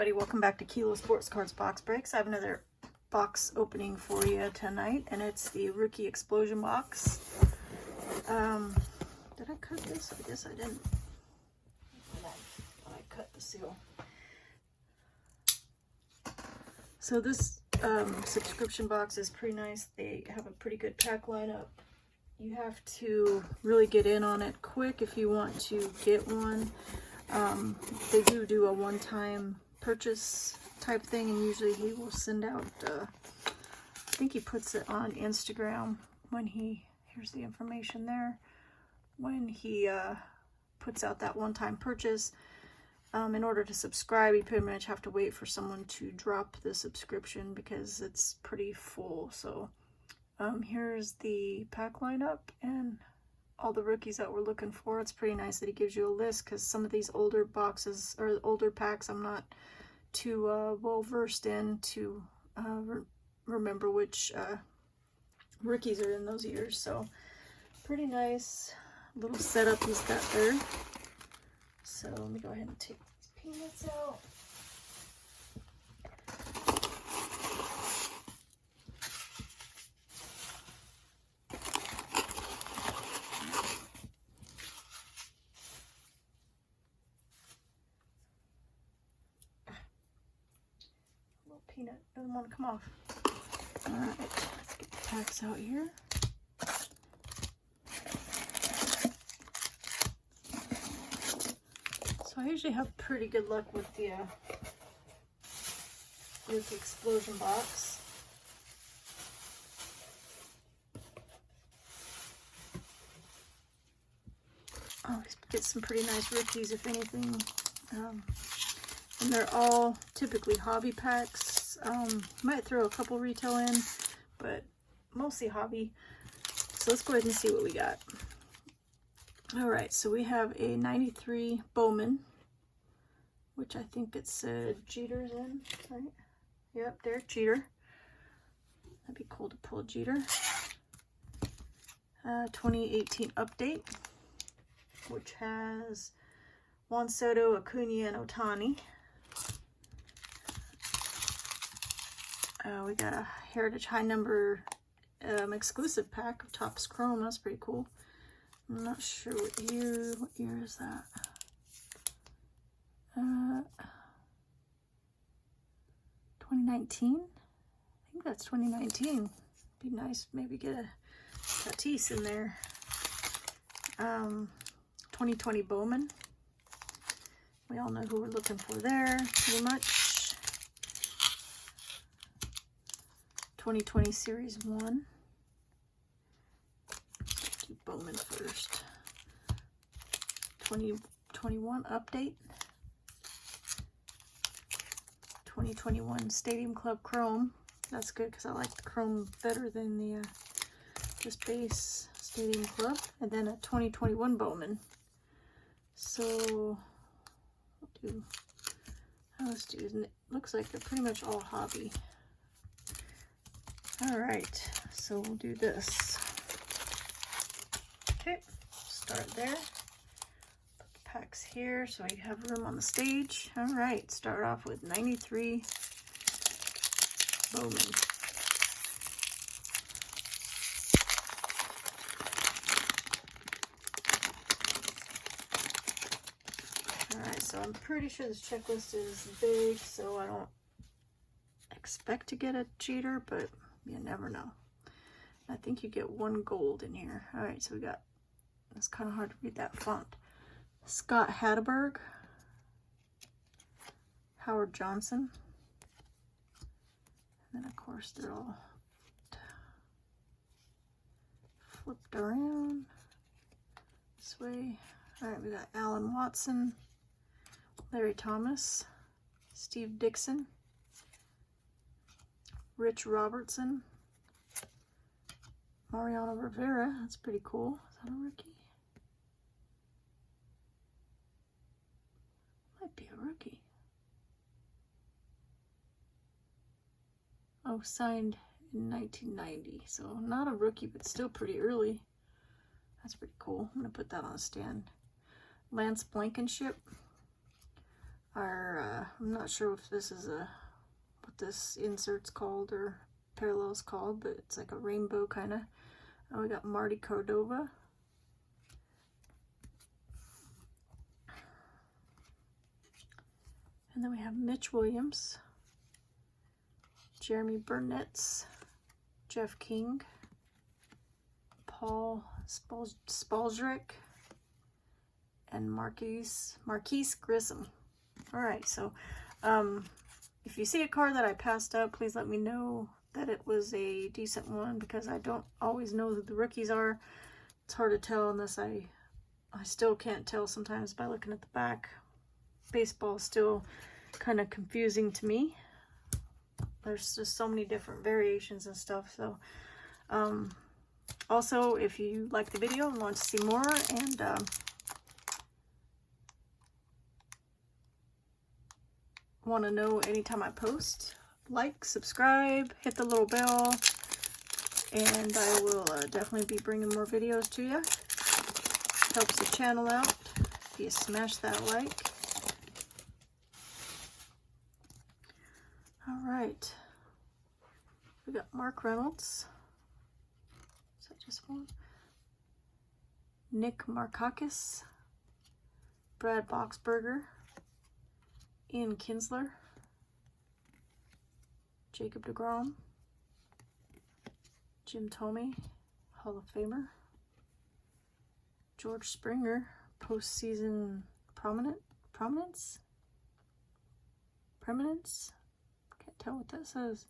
everybody, welcome back to Kilo Sports Cards Box Breaks. I have another box opening for you tonight, and it's the Rookie Explosion box. Did I cut this? I guess I didn't. I cut the seal. So this subscription box is pretty nice. They have a pretty good pack lineup. You have to really get in on it quick if you want to get one. They do a one-time purchase type thing, and usually he will send out, I think he puts it on Instagram when here's the information there, when he puts out that one-time purchase. In order to subscribe, you pretty much have to wait for someone to drop the subscription because it's pretty full. So here's the pack lineup and all the rookies that we're looking for. It's pretty nice that he gives you a list, because some of these older boxes or older packs I'm not too well versed in to remember which rookies are in those years. So pretty nice little setup he's got there. So let me go ahead and take these peanuts out. Peanut doesn't want to come off. Alright, let's get the packs out here. So I usually have pretty good luck with the explosion box. Always get some pretty nice rookies, if anything. And they're all typically hobby packs. Might throw a couple retail in, but mostly hobby. So let's go ahead and see what we got. Alright, so we have a 93 Bowman, which I think it said Jeter's in, right? Yep, Derek Jeter. That'd be cool to pull Jeter. 2018 update, which has Juan Soto, Acuna, and Ohtani. We got a Heritage High Number exclusive pack of Topps Chrome. That's pretty cool. I'm not sure what year is that? 2019? I think that's 2019. Be nice, maybe get a Tatis in there. 2020 Bowman. We all know who we're looking for there, pretty much. 2020 Series 1. Let's do Bowman first. 2021 update. 2021 Stadium Club Chrome. That's good because I like the Chrome better than the just base Stadium Club. And then a 2021 Bowman. So let's do, it looks like they're pretty much all hobby. Alright, so we'll do this. Okay, start there. Put the packs here so I have room on the stage. Alright, start off with 93 Bowman. Alright, so I'm pretty sure this checklist is big, so I don't expect to get a Jeter, but you never know. I think you get one gold in here. Alright, so we got, it's kind of hard to read that font. Scott Hatteberg, Howard Johnson, and then of course they're all flipped around this way. Alright, we got Alan Watson, Larry Thomas, Steve Dixon, Rich Robertson, Mariano Rivera. That's pretty cool. Is that a rookie? Might be a rookie. Oh, signed in 1990. So not a rookie, but still pretty early. That's pretty cool. I'm going to put that on a stand. Lance Blankenship, our, I'm not sure if this is what this insert's called or parallel's called, but it's like a rainbow kind of. We got Marty Cordova. And then we have Mitch Williams, Jeremy Burnetz, Jeff King, Paul Spalzrick, and Marquise Grissom. All right, so if you see a card that I passed up, please let me know that it was a decent one, because I don't always know who the rookies are. It's hard to tell unless I still can't tell sometimes by looking at the back. Baseball is still kind of confusing to me. There's just so many different variations and stuff. So also, if you like the video and want to see more, and want to know anytime I post, like, subscribe, hit the little bell, and I will definitely be bringing more videos to you. Helps the channel out if you smash that like. All right, we got Mark Reynolds. Is that just one? Nick Markakis, Brad Boxberger, Ian Kinsler, Jacob deGrom, Jim Thome, Hall of Famer, George Springer, postseason prominence. Can't tell what that says.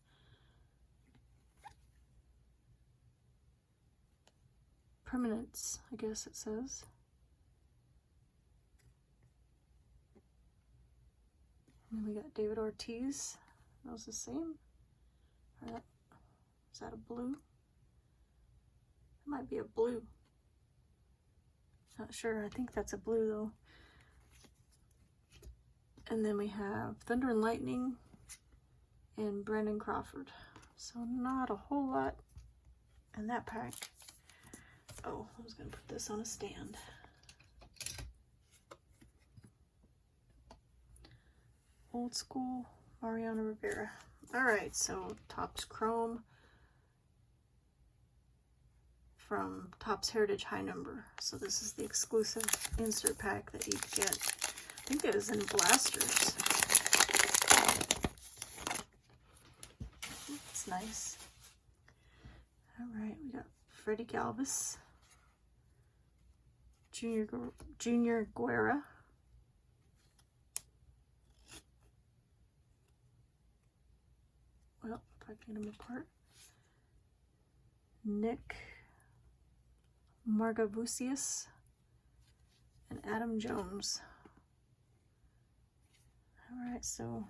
Permanence, I guess it says. And then we got David Ortiz. That was the same. Is that a blue? It might be a blue. Not sure. I think that's a blue though. And then we have Thunder and Lightning and Brandon Crawford. So not a whole lot in that pack. Oh, I was going to put this on a stand. Old School, Mariano Rivera. Alright, so Topps Chrome from Topps Heritage High Number. So this is the exclusive insert pack that you get. I think it was in blasters. It's nice. Alright, we got Freddie Galvis, Junior Guerra, well, if I can get them apart, Nick Margavusius, and Adam Jones. Alright, so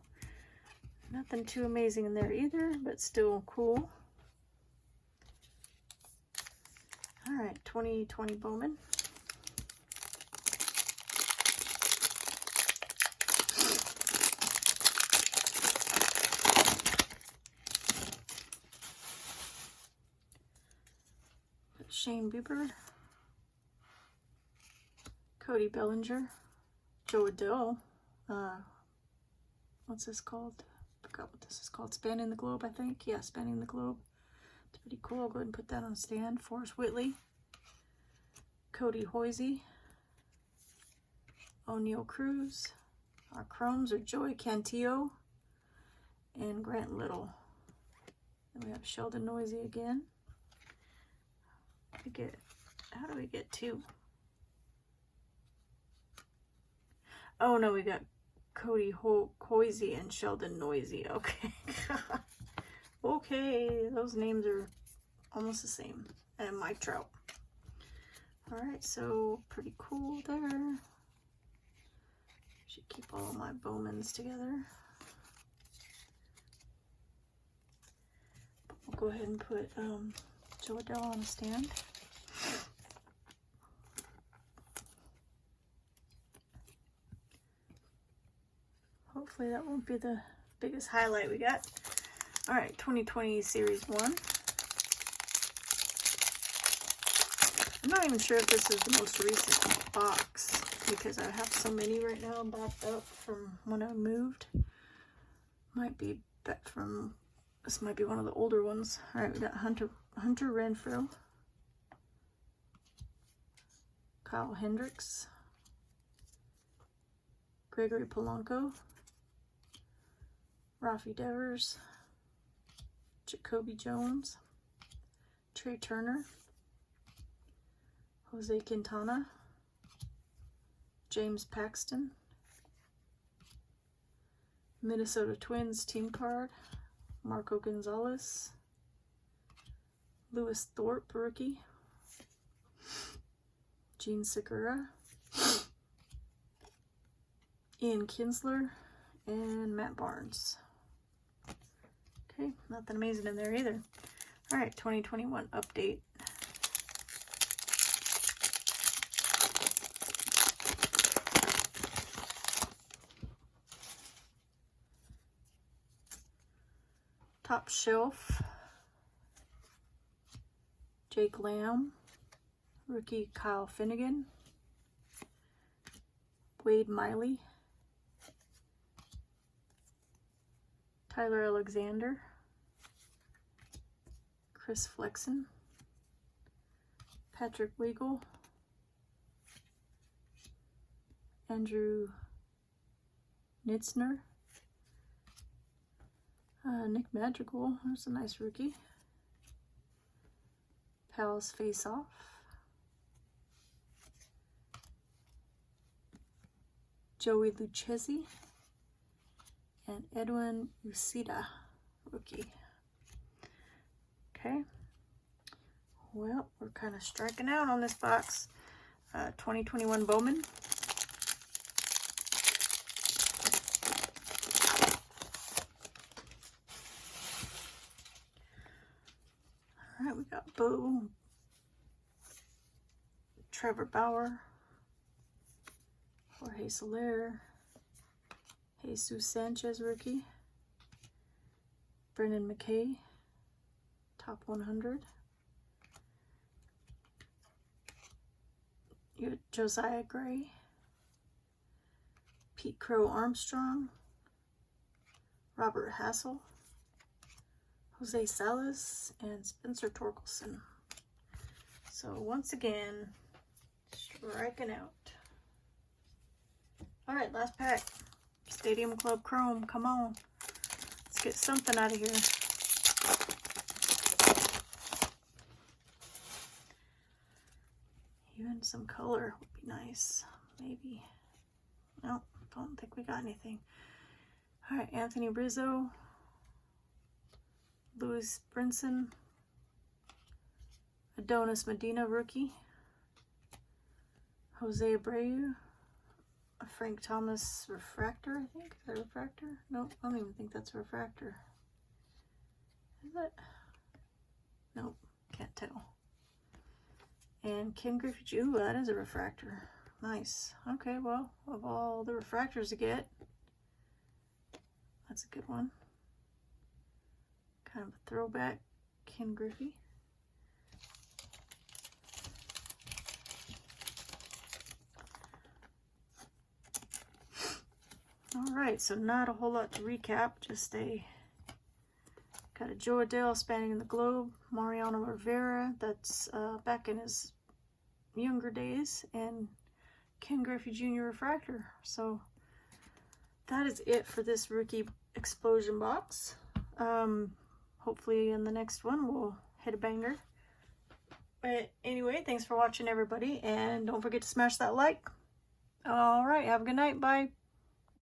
nothing too amazing in there either, but still cool. Alright, 2020 Bowman. Shane Bieber, Cody Bellinger, Joe Adele, what's this called? I forgot what this is called. Spanning the Globe, I think. Yeah, Spanning the Globe. It's pretty cool. I'll go ahead and put that on stand. Forrest Whitley, Cody Hoisey, O'Neal Cruz. Our Chromes are Joey Cantillo and Grant Little. Then we have Sheldon Noisy again. How do we get two? Oh no, we got Cody Hoisey and Sheldon Noisy. Okay. Okay, those names are almost the same. And Mike Trout. Alright, so pretty cool there. Should keep all my Bowmans together. We'll go ahead and put Joe Adele on a stand. Hopefully that won't be the biggest highlight we got. Alright, 2020 Series 1. I'm not even sure if this is the most recent box. because I have so many right now backed up from when I moved. Might be back from, this might be one of the older ones. All right, we got Hunter Renfroe, Kyle Hendricks, Gregory Polanco, Rafi Devers, Jacoby Jones, Trey Turner, Jose Quintana, James Paxton, Minnesota Twins team card, Marco Gonzalez, Lewis Thorpe rookie, Gene Segura, Ian Kinsler, and Matt Barnes. Okay, nothing amazing in there either. All right, 2021 update. Top shelf, Jake Lamb, rookie Kyle Finnegan, Wade Miley, Tyler Alexander, Chris Flexen, Patrick Weigel, Andrew Nitzner, Nick Madrigal, that's a nice rookie. Pals Face Off. Joey Lucchesi and Edwin Uceda, rookie. Okay. Well, we're kind of striking out on this box. 2021 Bowman. All right, we got Bo, Trevor Bauer, Jorge Soler, Jesus Sanchez rookie, Brendan McKay, top 100. You got Josiah Gray, Pete Crow Armstrong, Robert Hassel, Jose Salas, and Spencer Torkelson. So once again, striking out. All right, last pack. Stadium Club Chrome, come on. Let's get something out of here. Even some color would be nice, maybe. Nope, don't think we got anything. All right, Anthony Rizzo, Louis Brinson, Adonis Medina rookie, Jose Abreu, a Frank Thomas refractor, I think. Is that a refractor? Nope, I don't even think that's a refractor. Is it? Nope, can't tell. And Ken Griffey Jr., ooh, that is a refractor. Nice. Okay, well, of all the refractors to get, that's a good one. Kind of a throwback Ken Griffey. All right, so not a whole lot to recap. Just got a Joe Adele spanning the globe, Mariano Rivera, that's back in his younger days, and Ken Griffey Jr. refractor. So that is it for this rookie explosion box. Hopefully in the next one we'll hit a banger. But anyway, thanks for watching everybody, and don't forget to smash that like. All right, have a good night. Bye.